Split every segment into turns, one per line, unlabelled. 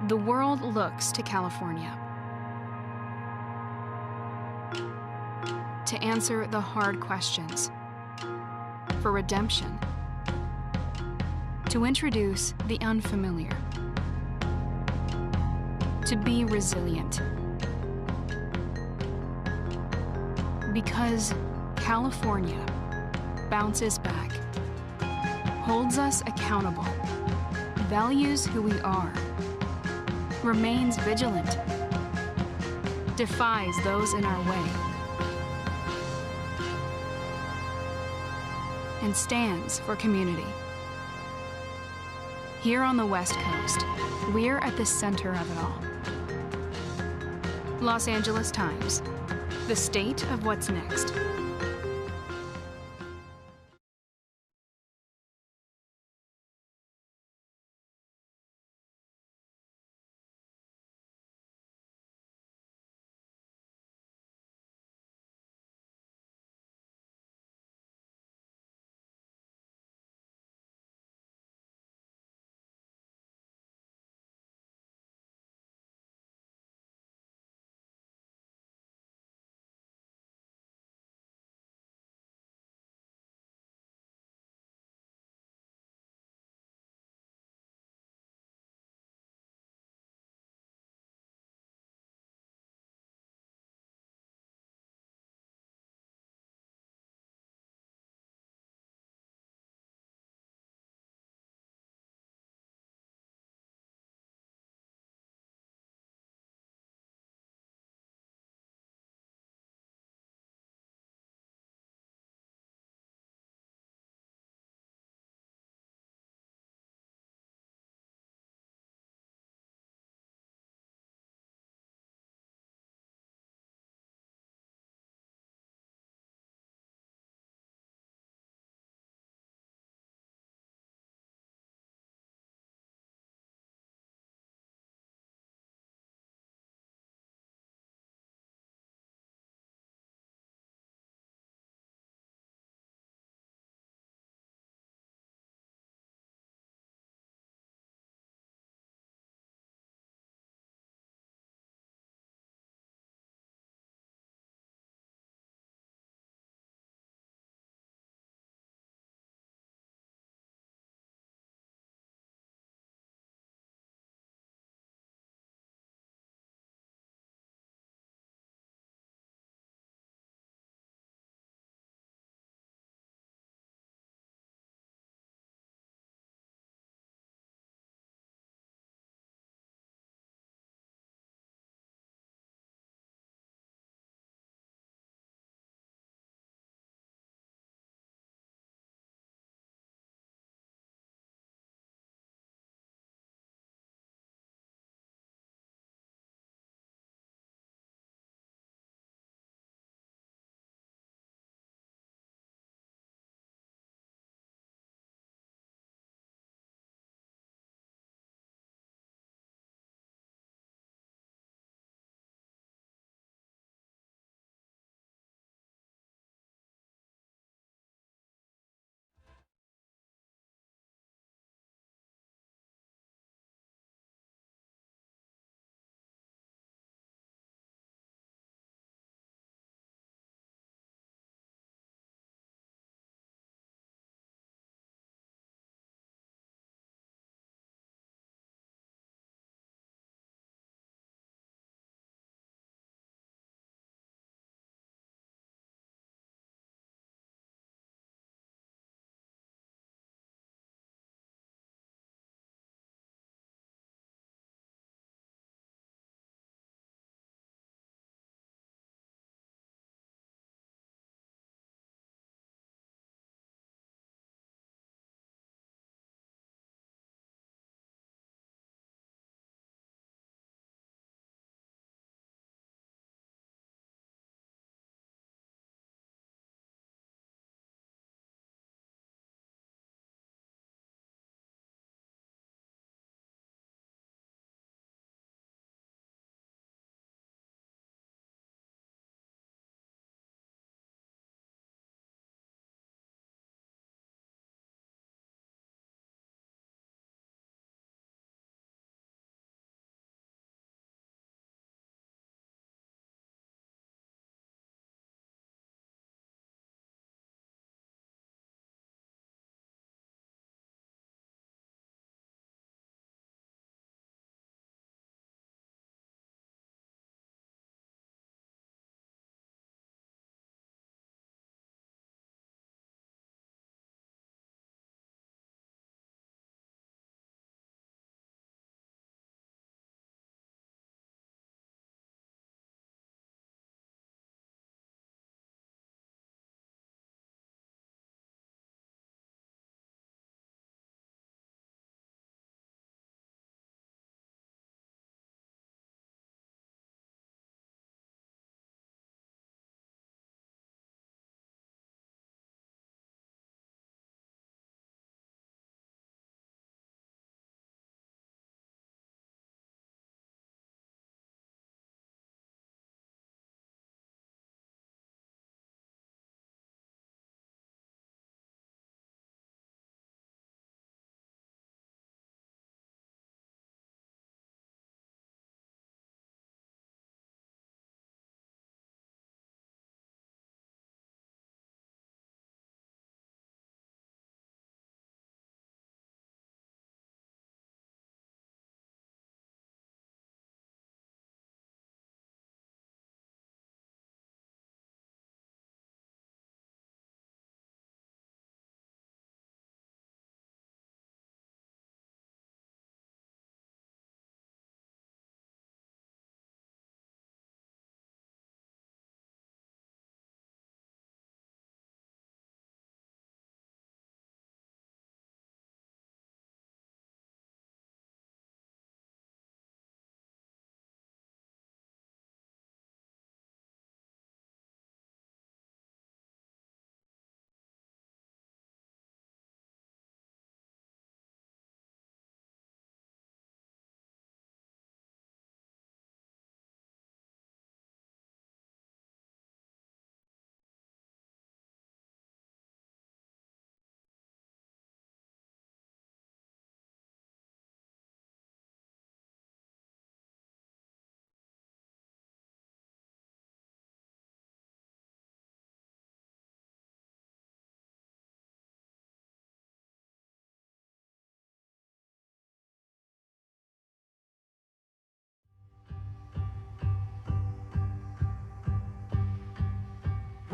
The world looks to California to answer the hard questions, for redemption, to introduce the unfamiliar, to be resilient. Because California bounces back, holds us accountable, values who we are, remains vigilant, defies those in our way, and stands for community. Here on the West Coast, we're at the center of it all. Los Angeles Times, the state of what's next.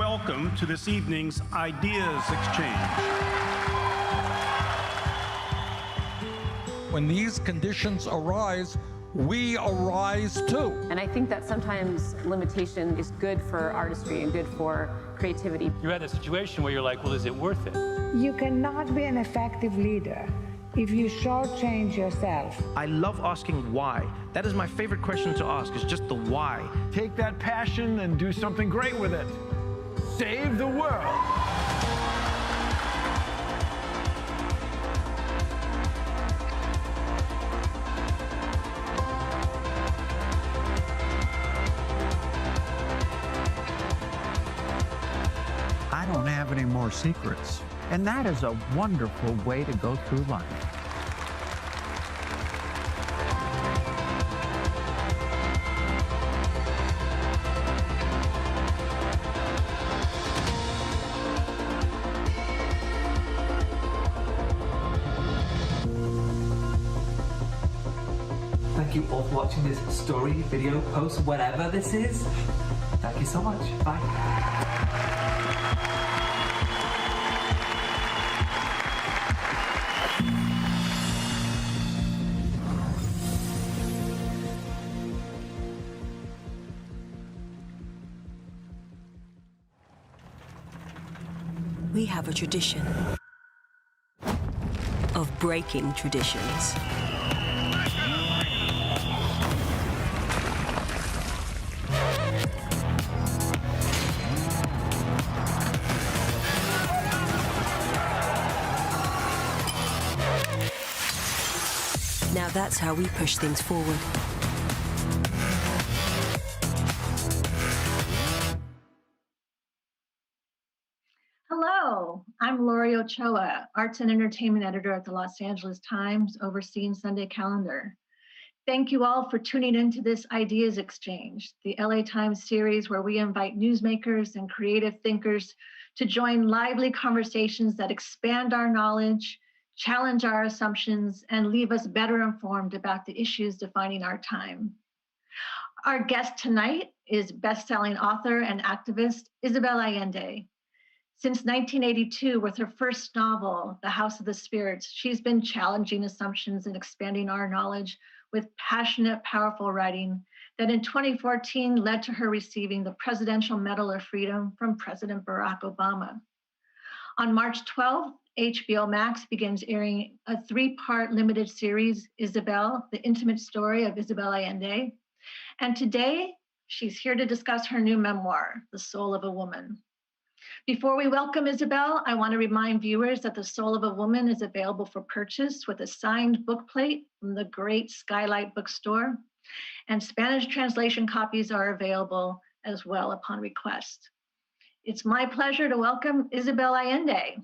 welcome to this evening's Ideas Exchange.
When these conditions arise, we arise too.
And I think that sometimes limitation is good for artistry and good for creativity.
You're at a situation where you're like, well, is it worth it?
You cannot be an effective leader if you shortchange yourself.
I love asking why. That is my favorite question to ask, is just the why.
Take that passion and do something great with it. Save the world.
I don't have any more secrets. And that is a wonderful way to go through life.
Thank you all for watching this story, video, post, whatever this is. Thank you so much. Bye.
We have a tradition of breaking traditions. Now that's how we push things forward.
Hello, I'm Laurie Ochoa, Arts and Entertainment Editor at the Los Angeles Times, overseeing Sunday Calendar. Thank you all for tuning into this Ideas Exchange, the LA Times series where we invite newsmakers and creative thinkers to join lively conversations that expand our knowledge, challenge our assumptions, and leave us better informed about the issues defining our time. Our guest tonight is best-selling author and activist Isabel Allende. Since 1982, with her first novel, The House of the Spirits, she's been challenging assumptions and expanding our knowledge with passionate, powerful writing that in 2014 led to her receiving the Presidential Medal of Freedom from President Barack Obama. On March 12th, HBO Max begins airing a 3-part limited series, Isabel, the intimate story of Isabel Allende. And today, she's here to discuss her new memoir, The Soul of a Woman. Before we welcome Isabel, I want to remind viewers that The Soul of a Woman is available for purchase with a signed book plate from the great Skylight Bookstore, and Spanish translation copies are available as well upon request. It's my pleasure to welcome Isabel Allende.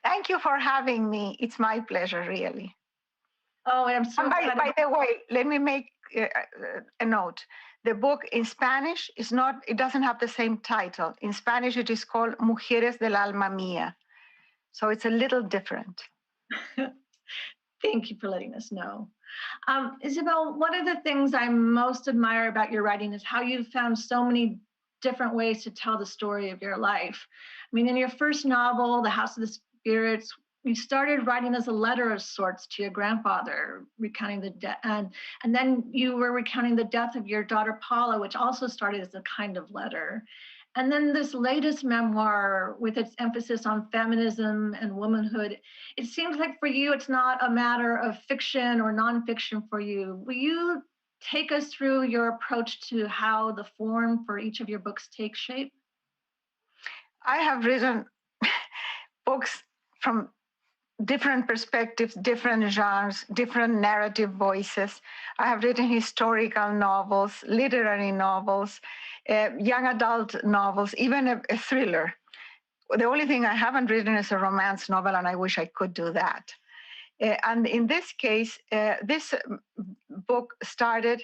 Thank you for having me. It's my pleasure, really.
Oh, I'm so glad.
By the way, let me make a note. The book in Spanish is not, it doesn't have the same title. In Spanish, it is called Mujeres del Alma Mía. So it's a little different.
Thank you for letting us know. Isabel, one of the things I most admire about your writing is how you've found so many different ways to tell the story of your life. I mean, in your first novel, The House of the Spirits, you started writing as a letter of sorts to your grandfather, recounting the death, and then you were recounting the death of your daughter Paula, which also started as a kind of letter. And then this latest memoir, with its emphasis on feminism and womanhood, it seems like for you, it's not a matter of fiction or nonfiction for you. Will you take us through your approach to how the form for each of your books takes shape?
I have written books from different perspectives, different genres, different narrative voices. I have written historical novels, literary novels, young adult novels, even a thriller. The only thing I haven't written is a romance novel, and I wish I could do that. And in this case, this book started,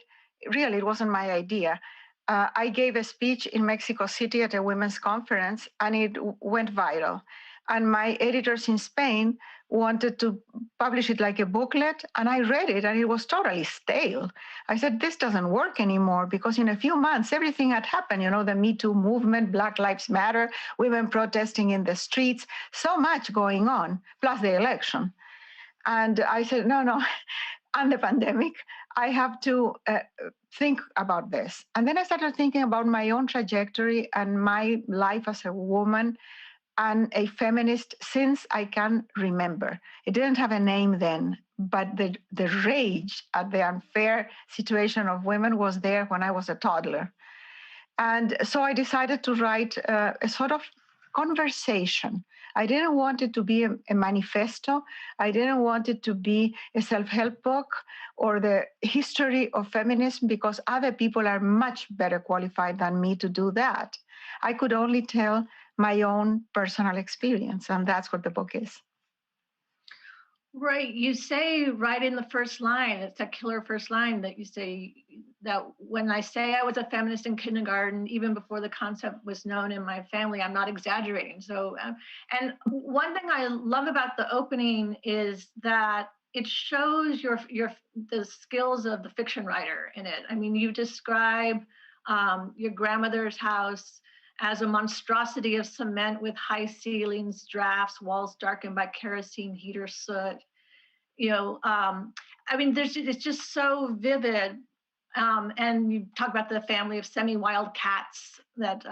really, it wasn't my idea. I gave a speech in Mexico City at a women's conference, and it went viral. And my editors in Spain wanted to publish it like a booklet, and I read it, and it was totally stale. I said, this doesn't work anymore, because in a few months, everything had happened, the Me Too movement, Black Lives Matter, women protesting in the streets, so much going on, plus the election. And I said, no, and the pandemic, I have to think about this. And then I started thinking about my own trajectory and my life as a woman and a feminist since I can remember. It didn't have a name then, but the rage at the unfair situation of women was there when I was a toddler. And so I decided to write a sort of conversation. I didn't want it to be a manifesto. I didn't want it to be a self-help book or the history of feminism, because other people are much better qualified than me to do that. I could only tell my own personal experience, and that's what the book is.
Right. You say right in the first line, it's that killer first line that you say that when I say I was a feminist in kindergarten, even before the concept was known in my family, I'm not exaggerating. So, and one thing I love about the opening is that it shows the skills of the fiction writer in it. I mean, you describe your grandmother's house as a monstrosity of cement with high ceilings, drafts, walls darkened by kerosene heater soot. I mean, it's just so vivid. And you talk about the family of semi-wild cats that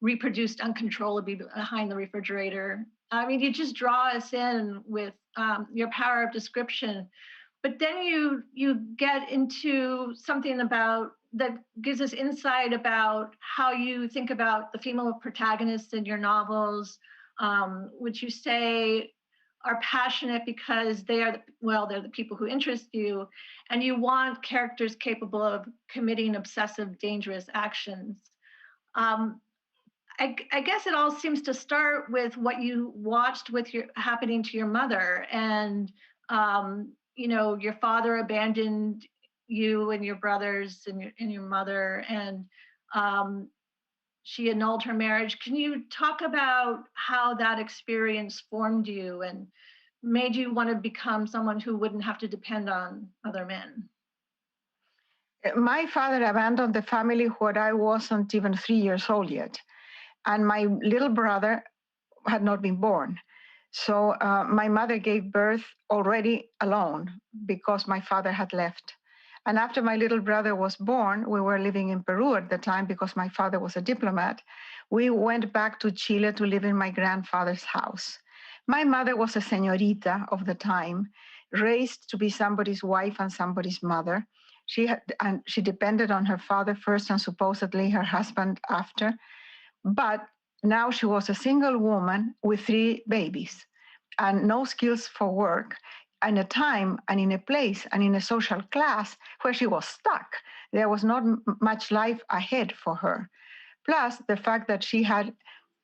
reproduced uncontrollably behind the refrigerator. I mean, you just draw us in with your power of description. But then you get into something that gives us insight about how you think about the female protagonists in your novels, which you say are passionate because they're the people who interest you, and you want characters capable of committing obsessive, dangerous actions. I guess it all seems to start with what you watched happening to your mother, and your father abandoned you and your brothers and your mother, and she annulled her marriage. Can you talk about how that experience formed you and made you want to become someone who wouldn't have to depend on other men?
My father abandoned the family when I wasn't even 3 years old yet. And my little brother had not been born. So my mother gave birth already alone because my father had left. And after my little brother was born, we were living in Peru at the time because my father was a diplomat. We went back to Chile to live in my grandfather's house. My mother was a señorita of the time, raised to be somebody's wife and somebody's mother. She depended on her father first and supposedly her husband after. But now she was a single woman with 3 babies and no skills for work, and a time and in a place and in a social class where she was stuck. There was not much life ahead for her. Plus the fact that she had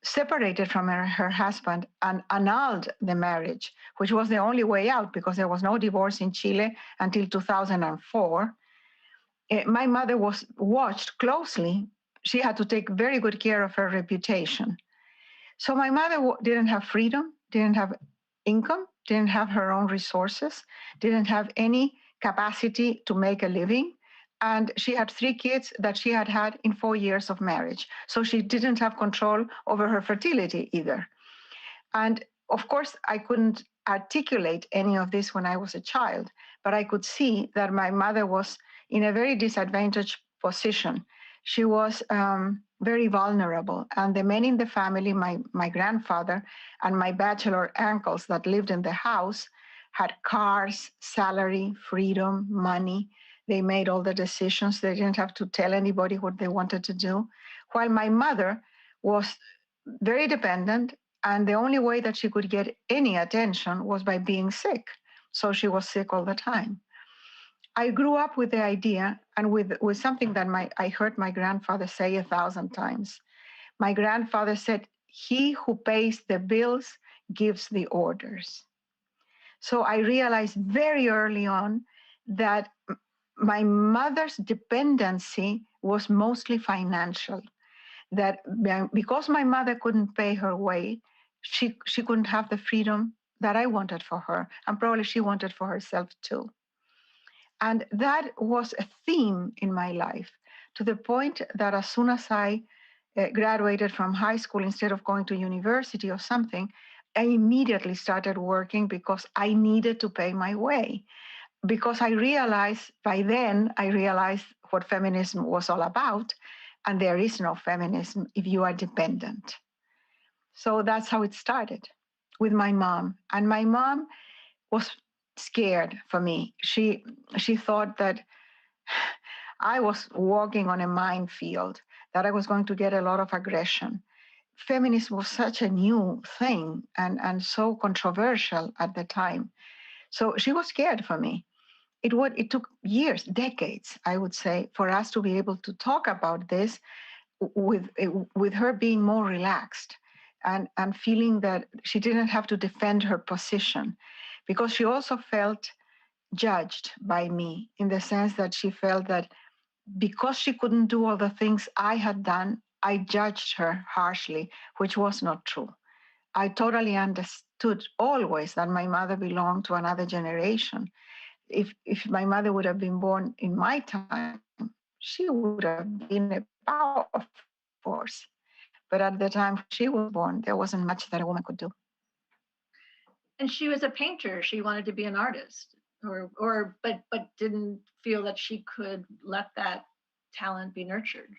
separated from her husband and annulled the marriage, which was the only way out because there was no divorce in Chile until 2004. My mother was watched closely. She had to take very good care of her reputation. So my mother didn't have freedom, didn't have income, didn't have her own resources, didn't have any capacity to make a living. And she had 3 kids that she had had in 4 years of marriage. So she didn't have control over her fertility either. And of course, I couldn't articulate any of this when I was a child, but I could see that my mother was in a very disadvantaged position. She was very vulnerable. And the men in the family, my grandfather and my bachelor uncles that lived in the house, had cars, salary, freedom, money. They made all the decisions. They didn't have to tell anybody what they wanted to do. While my mother was very dependent, and the only way that she could get any attention was by being sick. So she was sick all the time. I grew up with the idea and with something that I heard my grandfather say 1,000 times. My grandfather said, "He who pays the bills gives the orders." So I realized very early on that my mother's dependency was mostly financial. That because my mother couldn't pay her way, she couldn't have the freedom that I wanted for her, and probably she wanted for herself too. And that was a theme in my life, to the point that as soon as I graduated from high school, instead of going to university or something, I immediately started working because I needed to pay my way. Because I realized what feminism was all about, and there is no feminism if you are dependent. So that's how it started, with my mom. And my mom was scared for me. She thought that I was walking on a minefield, that I was going to get a lot of aggression. Feminism was such a new thing and so controversial at the time. So she was scared for me. It took years, decades, I would say, for us to be able to talk about this with her being more relaxed and feeling that she didn't have to defend her position, because she also felt judged by me, in the sense that she felt that because she couldn't do all the things I had done, I judged her harshly, which was not true. I totally understood always that my mother belonged to another generation. If my mother would have been born in my time, she would have been a powerful force. But at the time she was born, there wasn't much that a woman could do.
And she was a painter. She wanted to be an artist, but didn't feel that she could let that talent be nurtured.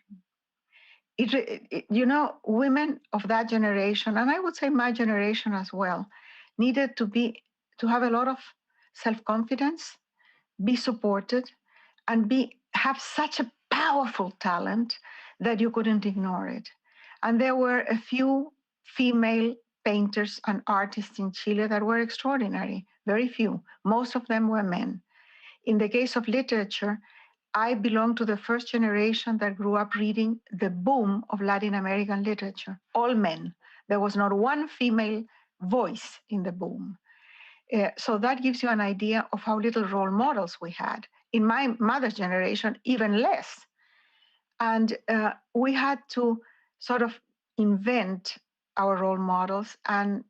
Women of that generation, and I would say my generation as well, needed to have a lot of self-confidence, be supported, and have such a powerful talent that you couldn't ignore it. And there were a few female painters and artists in Chile that were extraordinary, very few. Most of them were men. In the case of literature, I belong to the first generation that grew up reading the boom of Latin American literature, all men. There was not one female voice in the boom. So that gives you an idea of how little role models we had. In my mother's generation, even less. And we had to sort of invent our role models and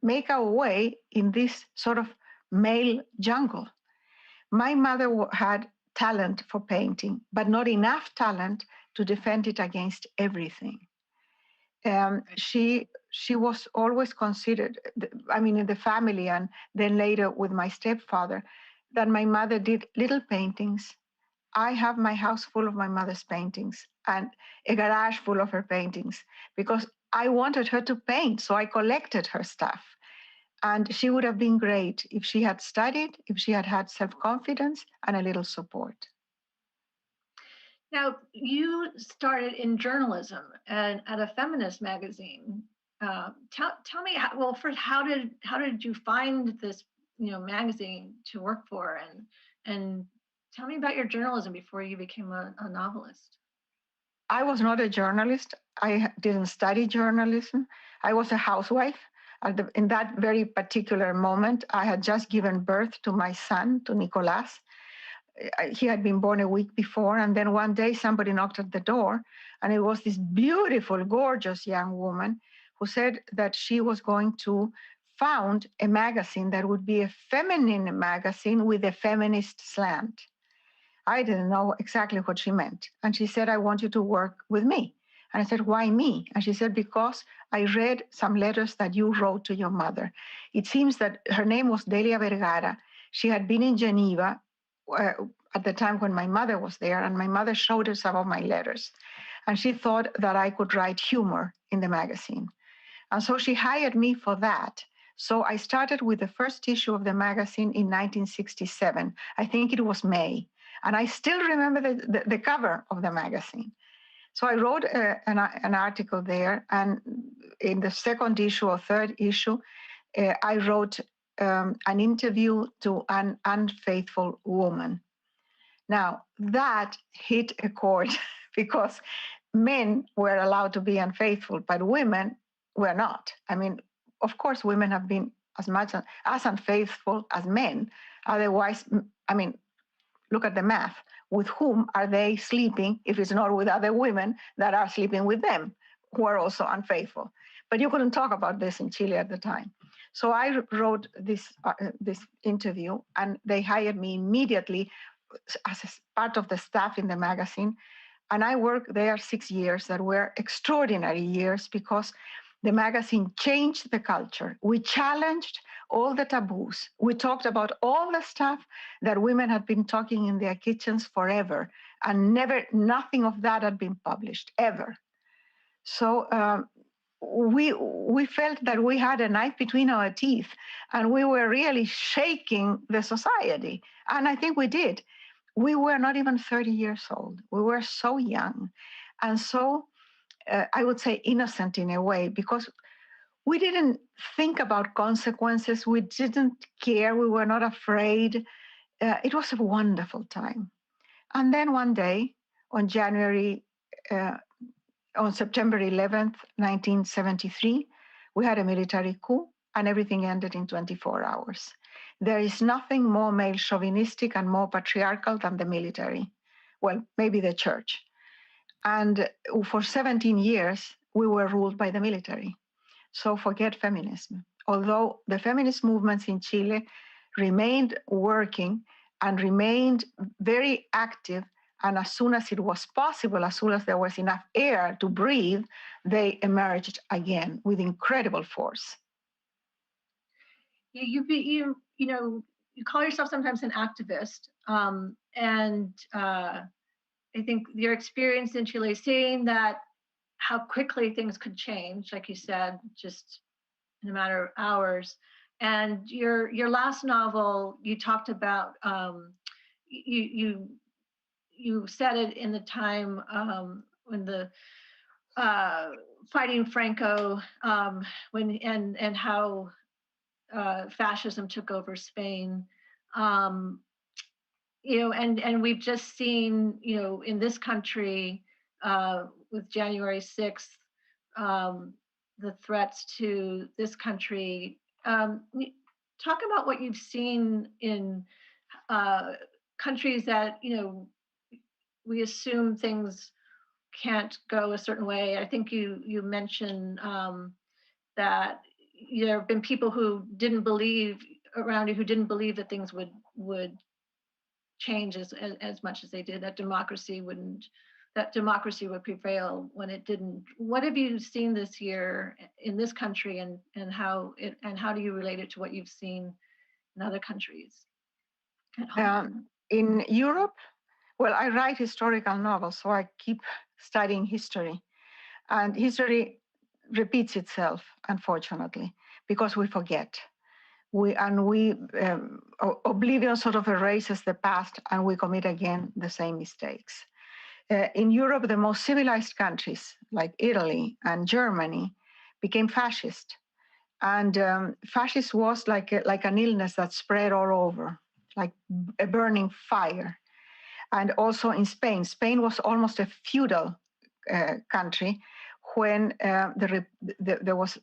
make our way in this sort of male jungle. My mother had talent for painting, but not enough talent to defend it against everything. She was always considered, in the family and then later with my stepfather, that my mother did little paintings. I have my house full of my mother's paintings and a garage full of her paintings because I wanted her to paint, so I collected her stuff. And she would have been great if she had studied, if she had had self-confidence and a little support.
Now, you started in journalism and at a feminist magazine. Tell me, how did you find this, magazine to work for, and tell me about your journalism before you became a novelist.
I was not a journalist. I didn't study journalism. I was a housewife. In that very particular moment, I had just given birth to my son, to Nicolas. He had been born a week before, and then one day somebody knocked at the door, and it was this beautiful, gorgeous young woman who said that she was going to found a magazine that would be a feminine magazine with a feminist slant. I didn't know exactly what she meant. And she said, I want you to work with me. And I said, why me? And she said, because I read some letters that you wrote to your mother. It seems that her name was Delia Vergara. She had been in Geneva at the time when my mother was there, and my mother showed her some of my letters. And she thought that I could write humor in the magazine. And so she hired me for that. So I started with the first issue of the magazine in 1967. I think it was May. And I still remember the cover of the magazine. So I wrote an article there. And in the second issue or third issue, I wrote an interview to an unfaithful woman. Now, that hit a chord because men were allowed to be unfaithful, but women were not. I mean, of course, women have been as much as unfaithful as men. Otherwise, I mean, look at the math. With whom are they sleeping if it's not with other women that are sleeping with them, who are also unfaithful? But you couldn't talk about this in Chile at the time. So I wrote this interview, and they hired me immediately as part of the staff in the magazine. And I worked there 6 years that were extraordinary years because the magazine changed the culture. We challenged all the taboos. We talked about all the stuff that women had been talking in their kitchens forever, and nothing of that had been published, ever. So we felt that we had a knife between our teeth, and we were really shaking the society. And I think we did. We were not even 30 years old. We were so young and so, I would say, innocent in a way, because we didn't think about consequences. We didn't care. We were not afraid. It was a wonderful time. And then one day, on September 11th, 1973, we had a military coup, and everything ended in 24 hours. There is nothing more male chauvinistic and more patriarchal than the military. Well, maybe the church. And for 17 years, we were ruled by the military. So forget feminism. Although the feminist movements in Chile remained working and remained very active, and as soon as it was possible, as soon as there was enough air to breathe, they emerged again with incredible force.
You call yourself sometimes an activist, and I think your experience in Chile, seeing that how quickly things could change, like you said, just in a matter of hours. And your last novel, you talked about you said it in the time when the fighting Franco, and how fascism took over Spain. And we've just seen, in this country with January 6th, the threats to this country. Talk about what you've seen in countries that, we assume things can't go a certain way. I think you mentioned that there have been people who didn't believe around you, who didn't believe that things would change as much as they did, that democracy would prevail when it didn't. What have you seen this year in this country, and how do you relate it to what you've seen in other countries at home?
In Europe, well, I write historical novels, so I keep studying history. And history repeats itself, unfortunately, because we forget. Oblivion sort of erases the past, and we commit again the same mistakes. In Europe, the most civilized countries like Italy and Germany became fascist. And fascism was like an illness that spread all over, like a burning fire. And also in Spain. Spain was almost a feudal country when there was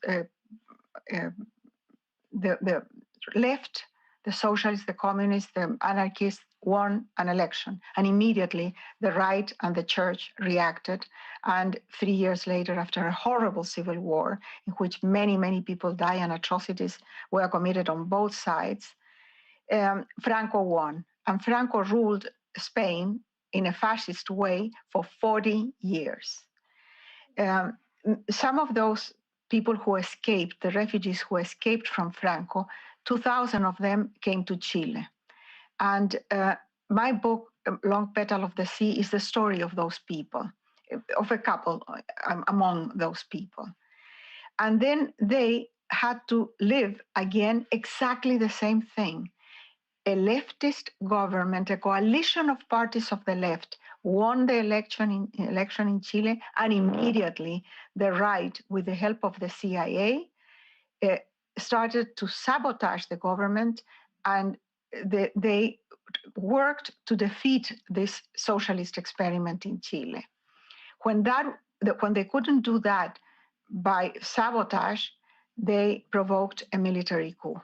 the left, the socialists, the communists, the anarchists won an election. And immediately the right and the church reacted. And 3 years later, after a horrible civil war in which many, many people died and atrocities were committed on both sides, Franco won. And Franco ruled Spain in a fascist way for 40 years. Some of those people who escaped, the refugees who escaped from Franco, 2,000 of them came to Chile. And my book, Long Petal of the Sea, is the story of those people, of a couple among those people. And then they had to live again exactly the same thing. A leftist government, a coalition of parties of the left, won the election in Chile, and immediately the right, with the help of the CIA, started to sabotage the government, and they worked to defeat this socialist experiment in Chile. When they couldn't do that by sabotage, they provoked a military coup.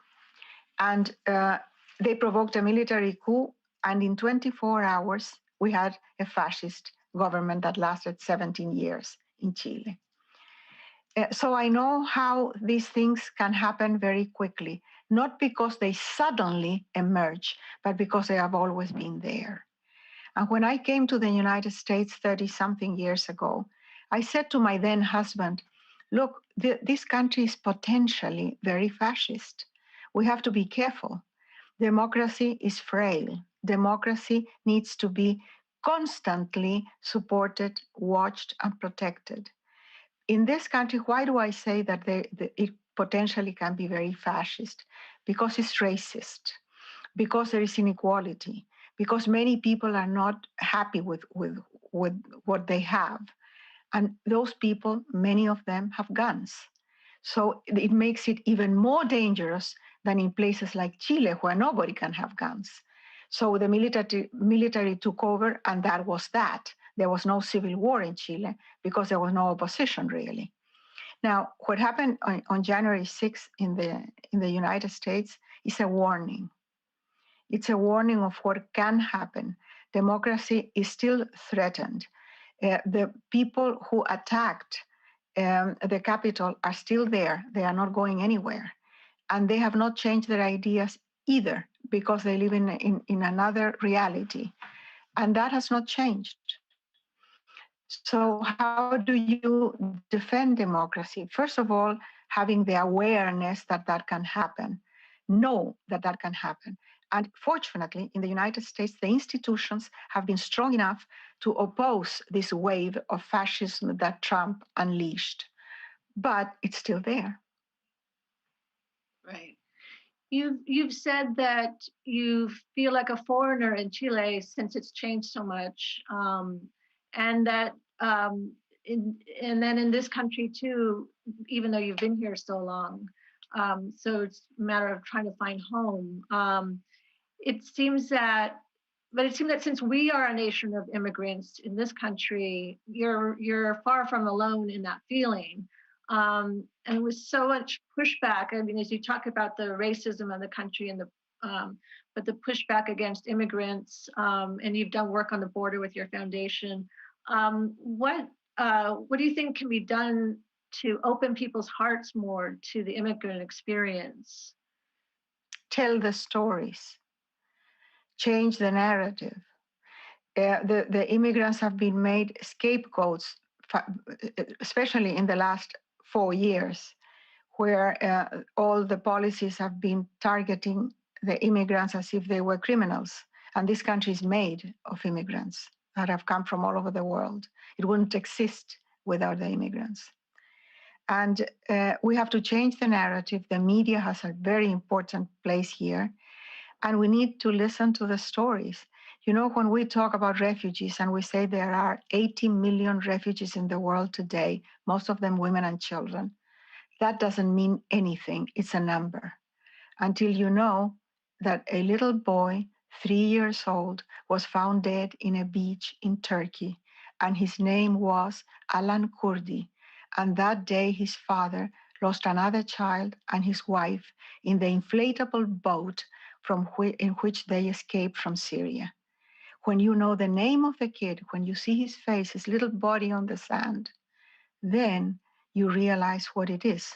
And they provoked a military coup And in 24 hours, we had a fascist government that lasted 17 years in Chile. So I know how these things can happen very quickly, not because they suddenly emerge, but because they have always been there. And when I came to the United States 30-something years ago, I said to my then husband, look, this country is potentially very fascist. We have to be careful. Democracy is frail. Democracy needs to be constantly supported, watched, and protected. In this country, why do I say that it potentially can be very fascist? Because it's racist, because there is inequality, because many people are not happy with what they have. And those people, many of them have guns. So it makes it even more dangerous than in places like Chile, where nobody can have guns. So the military took over, and that was that. There was no civil war in Chile because there was no opposition, really. Now, what happened on January 6th in the United States is a warning. It's a warning of what can happen. Democracy is still threatened. The people who attacked the Capitol are still there. They are not going anywhere. And they have not changed their ideas either, because they live in another reality. And that has not changed. So how do you defend democracy? First of all, having the awareness that that can happen. Know that that can happen. And fortunately, in the United States, the institutions have been strong enough to oppose this wave of fascism that Trump unleashed. But it's still there.
Right. You've said that you feel like a foreigner in Chile since it's changed so much, and that and then in this country too, even though you've been here so long, so it's a matter of trying to find home. It seems that since we are a nation of immigrants in this country, you're far from alone in that feeling. And it was so much pushback. I mean, as you talk about the racism of the country and but the pushback against immigrants, and you've done work on the border with your foundation. What do you think can be done to open people's hearts more to the immigrant experience?
Tell the stories. Change the narrative. The immigrants have been made scapegoats, especially in the last 4 years, where all the policies have been targeting the immigrants as if they were criminals. And this country is made of immigrants that have come from all over the world. It wouldn't exist without the immigrants. And we have to change the narrative. The media has a very important place here. And we need to listen to the stories. You know, when we talk about refugees and we say there are 80 million refugees in the world today, most of them women and children, that doesn't mean anything. It's a number. Until you know that a little boy, 3 years old, was found dead in a beach in Turkey, and his name was Alan Kurdi. And that day, his father lost another child and his wife in the inflatable boat in which they escaped from Syria. When you know the name of the kid, when you see his face, his little body on the sand, then you realize what it is,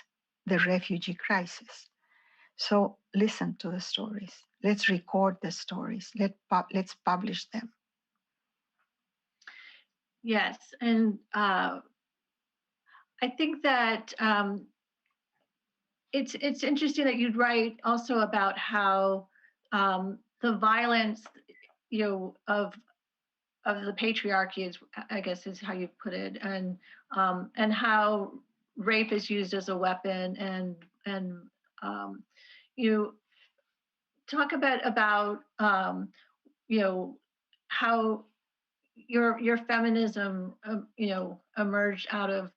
the refugee crisis. So listen to the stories. Let's record the stories. Let's publish them.
Yes, and I think that it's interesting that you'd write also about how the violence, of the patriarchy is, I guess, is how you put it, and how rape is used as a weapon, and you talk about how your feminism emerged out of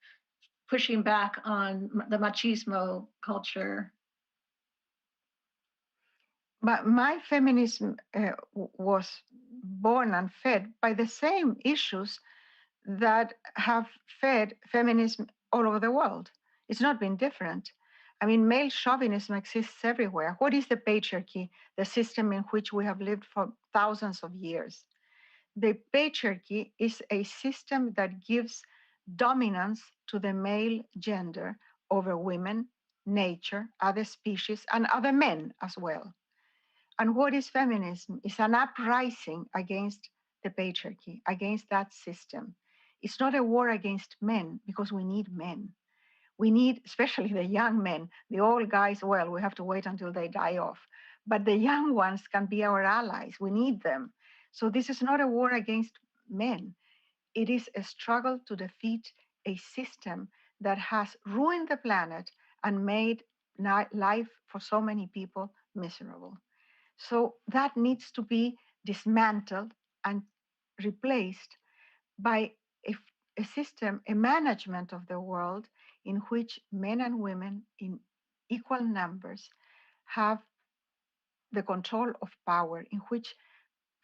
pushing back on the machismo culture.
But my feminism was born and fed by the same issues that have fed feminism all over the world. It's not been different. I mean, male chauvinism exists everywhere. What is the patriarchy? The system in which we have lived for thousands of years. The patriarchy is a system that gives dominance to the male gender over women, nature, other species, and other men as well. And what is feminism? It's an uprising against the patriarchy, against that system. It's not a war against men, because we need men. We need, especially the young men, the old guys, well, we have to wait until they die off. But the young ones can be our allies. We need them. So this is not a war against men. It is a struggle to defeat a system that has ruined the planet and made life for so many people miserable. So that needs to be dismantled and replaced by a system, a management of the world in which men and women in equal numbers have the control of power, in which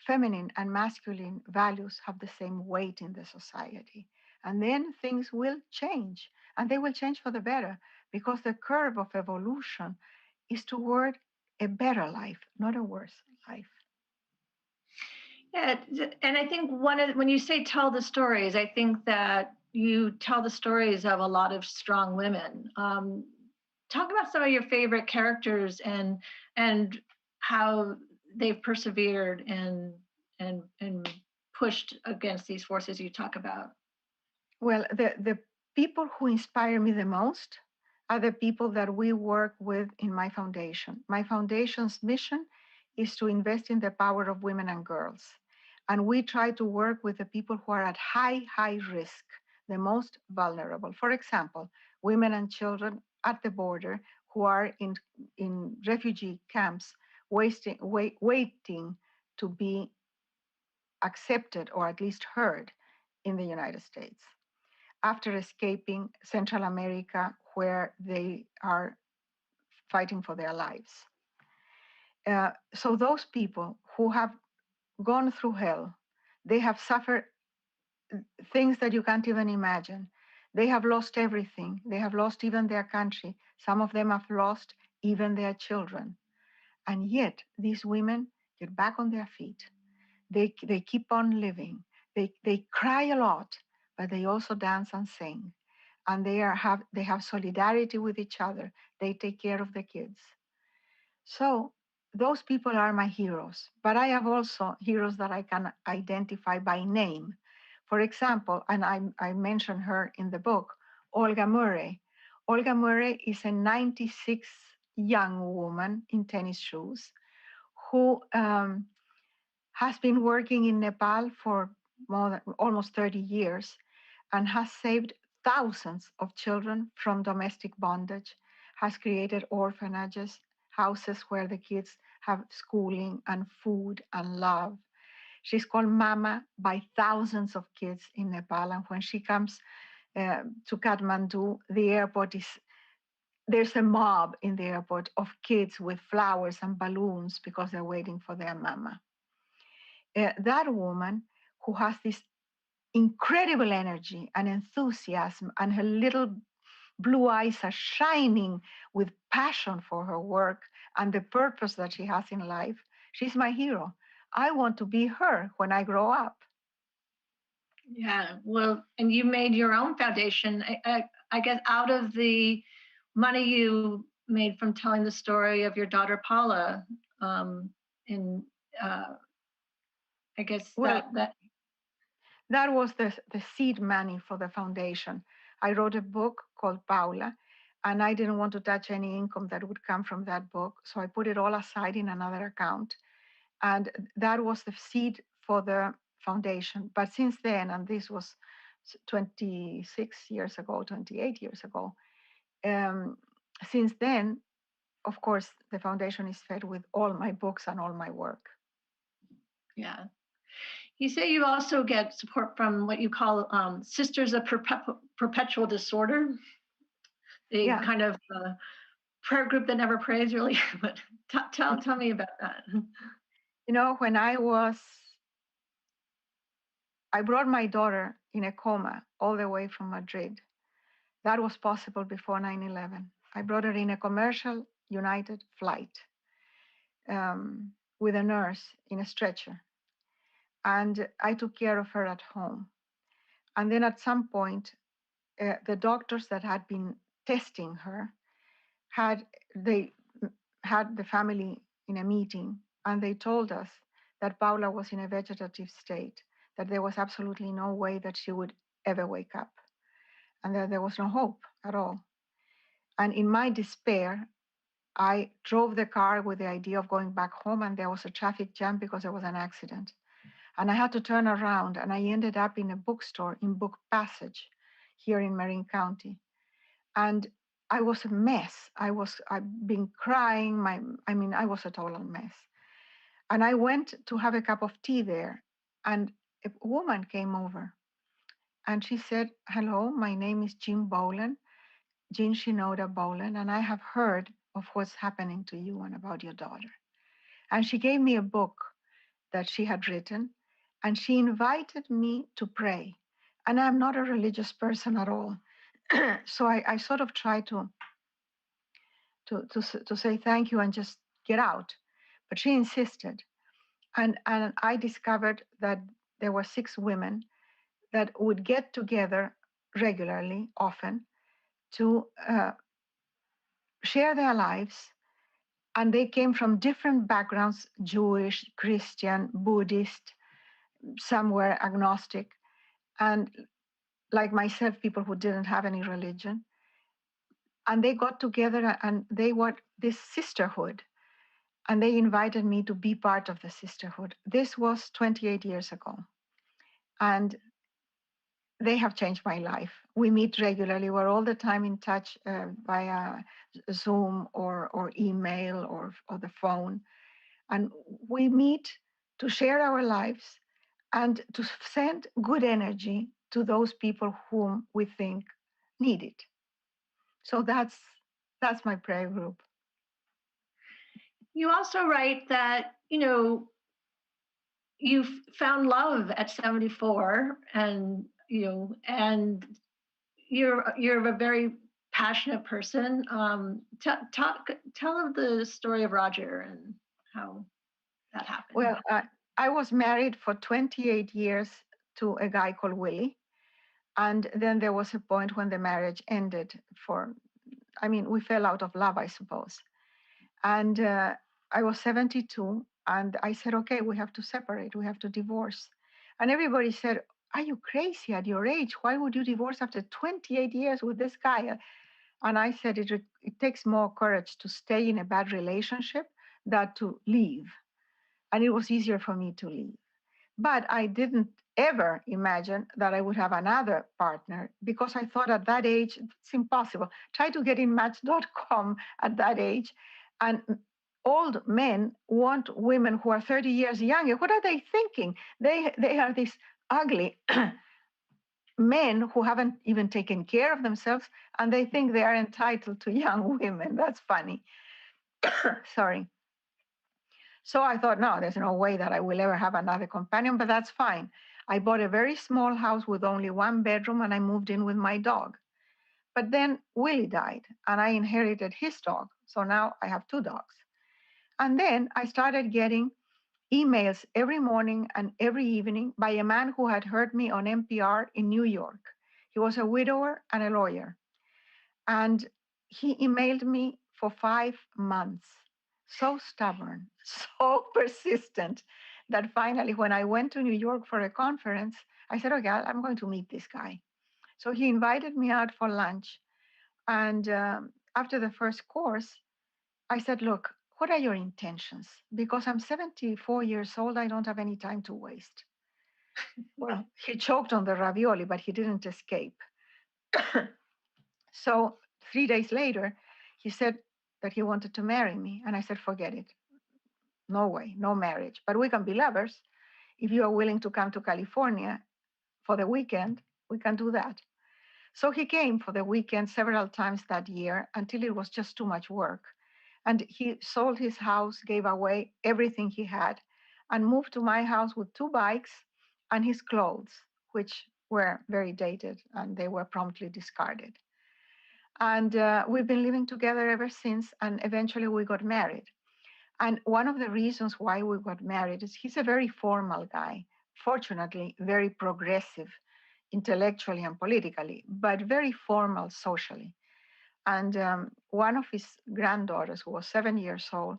feminine and masculine values have the same weight in the society. And then things will change, and they will change for the better, because the curve of evolution is toward a better life, not a worse life.
Yeah, and I think when you say tell the stories, I think that you tell the stories of a lot of strong women. Talk about some of your favorite characters and how they've persevered and pushed against these forces you talk about.
Well, the people who inspire me the most are the people that we work with in my foundation. My foundation's mission is to invest in the power of women and girls. And we try to work with the people who are at high risk, the most vulnerable. For example, women and children at the border who are in refugee camps waiting to be accepted or at least heard in the United States after escaping Central America, where they are fighting for their lives. So those people who have gone through hell, they have suffered things that you can't even imagine. They have lost everything. They have lost even their country. Some of them have lost even their children. And yet these women get back on their feet. They keep on living. They cry a lot, but they also dance and sing. And they have solidarity with each other. They take care of the kids. So those people are my heroes. But I have also heroes that I can identify by name. For example, and I mention her in the book, Olga Murray. Olga Murray is a 96 young woman in tennis shoes who has been working in Nepal for almost 30 years and has saved thousands of children from domestic bondage, has created orphanages, houses where the kids have schooling and food and love. She's called Mama by thousands of kids in Nepal. And when she comes to Kathmandu, the airport there's a mob in the airport of kids with flowers and balloons because they're waiting for their mama. That woman who has this incredible energy and enthusiasm, and her little blue eyes are shining with passion for her work and the purpose that she has in life. She's my hero. I want to be her when I grow up.
Yeah, well, and you made your own foundation, I guess, out of the money you made from telling the story of your daughter Paula. I guess
that was the seed money for the foundation. I wrote a book called Paula, and I didn't want to touch any income that would come from that book. So I put it all aside in another account. And that was the seed for the foundation. But since then, and this was 26 years ago, 28 years ago, since then, of course, the foundation is fed with all my books and all my work.
Yeah. You say you also get support from what you call Sisters of Perpetual Disorder, a kind of prayer group that never prays, really. But tell me about that.
You know, when I brought my daughter in a coma all the way from Madrid. That was possible before 9/11. I brought her in a commercial United flight with a nurse in a stretcher. And I took care of her at home. And then at some point, the doctors that had been testing her had the family in a meeting, and they told us that Paula was in a vegetative state, that there was absolutely no way that she would ever wake up, and that there was no hope at all. And in my despair, I drove the car with the idea of going back home, and there was a traffic jam because there was an accident. And I had to turn around, and I ended up in a bookstore in Book Passage here in Marin County. And I was a mess. I've been crying. I was a total mess. And I went to have a cup of tea there, and a woman came over, and she said, "Hello, my name is Jean Shinoda Boland, and I have heard of what's happening to you and about your daughter." And she gave me a book that she had written, and she invited me to pray. And I'm not a religious person at all. So I sort of tried to say thank you and just get out. But she insisted. And I discovered that there were 6 women that would get together regularly, often, to share their lives. And they came from different backgrounds, Jewish, Christian, Buddhist, some were agnostic, and like myself, people who didn't have any religion. And they got together and they were this sisterhood. And they invited me to be part of the sisterhood. This was 28 years ago. And they have changed my life. We meet regularly. We're all the time in touch via Zoom or email or the phone. And we meet to share our lives and to send good energy to those people whom we think need it. So that's my prayer group.
You also write that, you found love at 74, and and you're a very passionate person. Tell of the story of Roger and how that happened.
Well, I was married for 28 years to a guy called Willie. And then there was a point when the marriage ended we fell out of love, I suppose. And I was 72, and I said, okay, we have to separate, we have to divorce. And everybody said, are you crazy at your age? Why would you divorce after 28 years with this guy? And I said, it takes more courage to stay in a bad relationship than to leave. And it was easier for me to leave. But I didn't ever imagine that I would have another partner, because I thought at that age, it's impossible. Try to get in Match.com at that age. And old men want women who are 30 years younger. What are they thinking? They are these ugly men who haven't even taken care of themselves, and they think they are entitled to young women. That's funny. Sorry. So I thought, no, there's no way that I will ever have another companion, but that's fine. I bought a very small house with only 1 bedroom, and I moved in with my dog. But then Willie died, and I inherited his dog. So now I have 2 dogs. And then I started getting emails every morning and every evening by a man who had heard me on NPR in New York. He was a widower and a lawyer. And he emailed me for 5 months. So stubborn, so persistent, that finally, when I went to New York for a conference, I said, okay, I'm going to meet this guy. So he invited me out for lunch. And after the first course, I said, look, what are your intentions? Because I'm 74 years old, I don't have any time to waste. Well, he choked on the ravioli, but he didn't escape. So 3 days later, he said that he wanted to marry me. And I said, forget it. No way, no marriage. But we can be lovers. If you are willing to come to California for the weekend, we can do that. So he came for the weekend several times that year until it was just too much work. And he sold his house, gave away everything he had, and moved to my house with 2 bikes and his clothes, which were very dated, and they were promptly discarded. And we've been living together ever since, and eventually we got married. And one of the reasons why we got married is he's a very formal guy, fortunately, very progressive intellectually and politically, but very formal socially. And one of his granddaughters, who was 7 years old,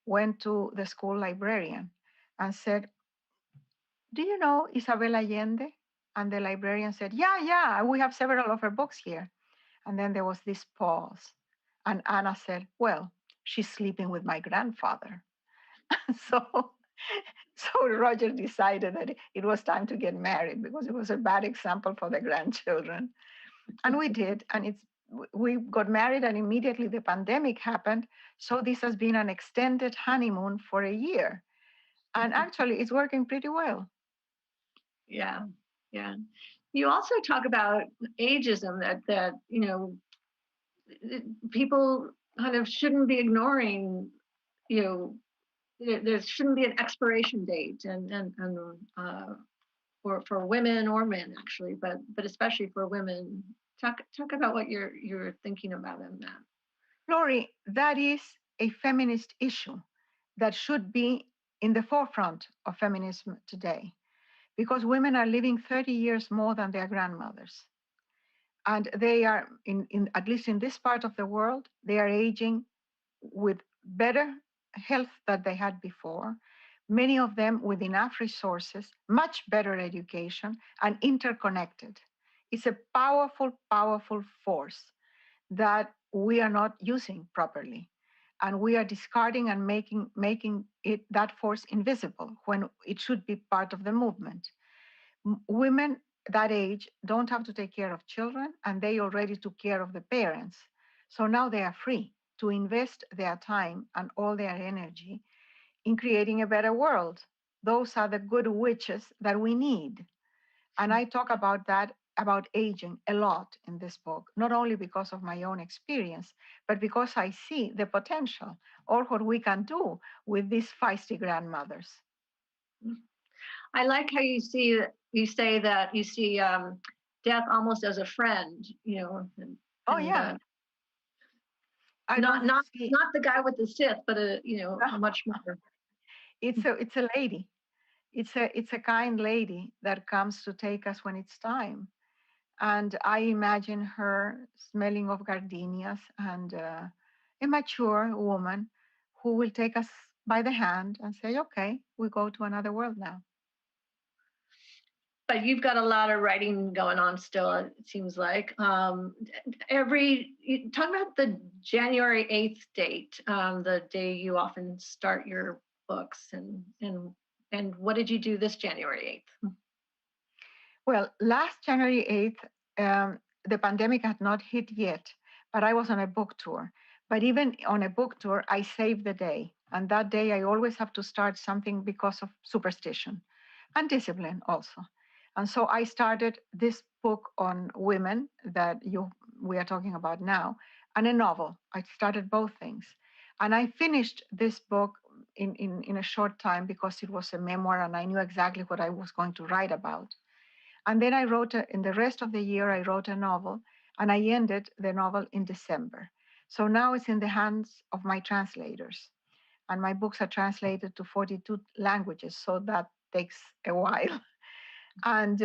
went to the school librarian and said, "Do you know Isabel Allende?" And the librarian said, "Yeah, we have several of her books here." And then there was this pause. And Anna said, "Well, she's sleeping with my grandfather." so, so Roger decided that it was time to get married because it was a bad example for the grandchildren. And we did. And we got married, and immediately the pandemic happened. So this has been an extended honeymoon for a year. And actually, it's working pretty well.
Yeah. You also talk about ageism, that people kind of shouldn't be ignoring. There shouldn't be an expiration date, and for women or men actually, but especially for women. Talk about what you're thinking about in that.
Laurie, that is a feminist issue that should be in the forefront of feminism today, because women are living 30 years more than their grandmothers. And they are, at least in this part of the world, they are aging with better health than they had before, many of them with enough resources, much better education, and interconnected. It's a powerful, powerful force that we are not using properly. And we are discarding and making that force invisible when it should be part of the movement. Women that age don't have to take care of children, and they already took care of the parents. So now they are free to invest their time and all their energy in creating a better world. Those are the good witches that we need. And I talk about that, about aging, a lot in this book, not only because of my own experience, but because I see the potential, or what we can do with these feisty grandmothers.
I like how you say that you see death almost as a friend, not the guy with the Sith, but a much more.
It's a lady. It's a kind lady that comes to take us when it's time. And I imagine her smelling of gardenias, and a mature woman who will take us by the hand and say, "Okay, we go to another world now."
But you've got a lot of writing going on still, it seems like. Talk about the January 8th date, the day you often start your books, and what did you do this January 8th?
Well, last January 8th, the pandemic had not hit yet, but I was on a book tour. But even on a book tour, I saved the day. And that day, I always have to start something because of superstition and discipline also. And so I started this book on women that we are talking about now, and a novel. I started both things. And I finished this book in a short time because it was a memoir, and I knew exactly what I was going to write about. And then I wrote, in the rest of the year, I wrote a novel, and I ended the novel in December. So now it's in the hands of my translators. And my books are translated to 42 languages, so that takes a while. And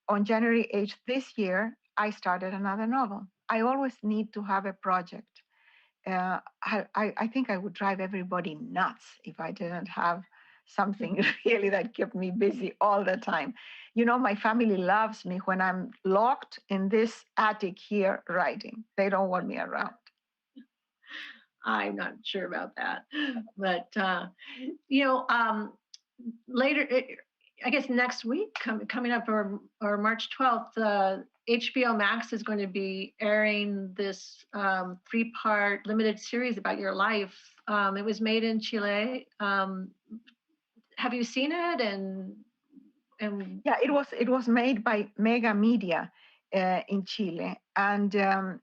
on January 8th this year, I started another novel. I always need to have a project. I think I would drive everybody nuts if I didn't have something really that kept me busy all the time. My family loves me when I'm locked in this attic here writing. They don't want me around.
I'm not sure about that, but later, I guess next week, coming up, or March 12th, HBO Max is going to be airing this 3-part limited series about your life. It was made in Chile. Have you seen it? And
yeah, it was made by Mega Media in Chile, and